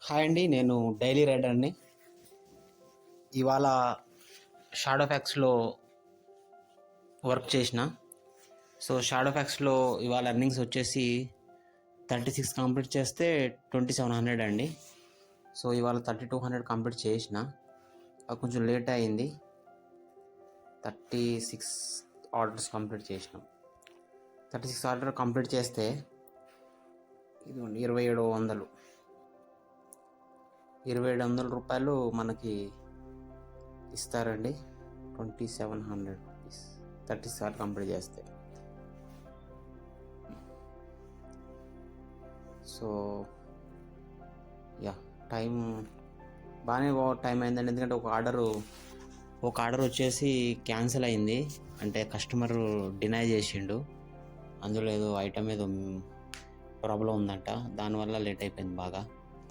Hi అండి, నేను daily రైడర్ని. ఇవాళ షాడో ఫ్యాక్స్లో వర్క్ చేసిన. సో షాడో ఫ్యాక్స్లో ఇవాళ ఎర్నింగ్స్ వచ్చేసి 36 కంప్లీట్ చేస్తే 2700 అండి. సో ఇవాళ 3200 కంప్లీట్ చేసిన. అది కొంచెం లేట్ అయింది. 36 ఆర్డర్స్ కంప్లీట్ చేసినాం. 36 ఆర్డర్ కంప్లీట్ చేస్తే ఇది 2700 రూపాయలు మనకి ఇస్తారండి. 2700 రూపీస్ 30 సార్లు కంప్లీట్ చేస్తే. సో యా, టైం బాగానే టైం అయిందండి. ఎందుకంటే ఒక ఆర్డర్ వచ్చేసి క్యాన్సిల్ అయింది. అంటే కస్టమర్ డినై చేసిండు. అందులో ఏదో ఐటమ్ ఏదో ప్రాబ్లం ఉందంట, దానివల్ల లేట్ అయిపోయింది బాగా.